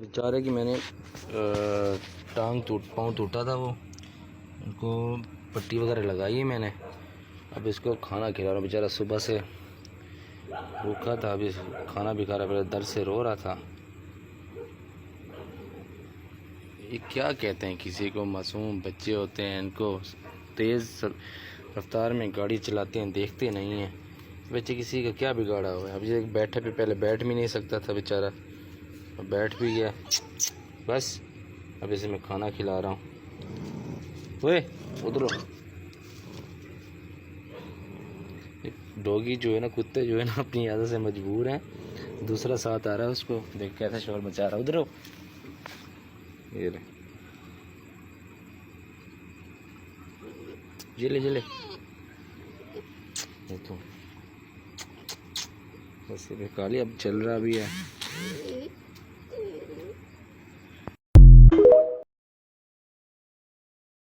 बेचारे की मैंने पाँव टूटा था, वो उनको पट्टी वगैरह लगाई है मैंने। अब इसको खाना खिला रहा हूँ। बेचारा सुबह से भूखा था, अभी खाना भी खा रहा, पहले दर्द से रो रहा था। ये क्या कहते हैं, किसी को मासूम बच्चे होते हैं, इनको तेज़ रफ्तार में गाड़ी चलाते हैं, देखते नहीं हैं। बच्चे किसी का क्या बिगाड़ा हुआ है। अभी एक बैठे पे पहले बैठ भी नहीं सकता था बेचारा, अब बैठ भी गया। बस अब इसे मैं खाना खिला रहा हूँ। ओए उधर डॉगी जो है ना, कुत्ते जो है ना, अपनी आदत से मजबूर हैं। दूसरा साथ आ रहा है, उसको देख कैसा शोर मचा रहा है। उधर ये ले जले जले तो बस ये काली अब चल रहा भी है।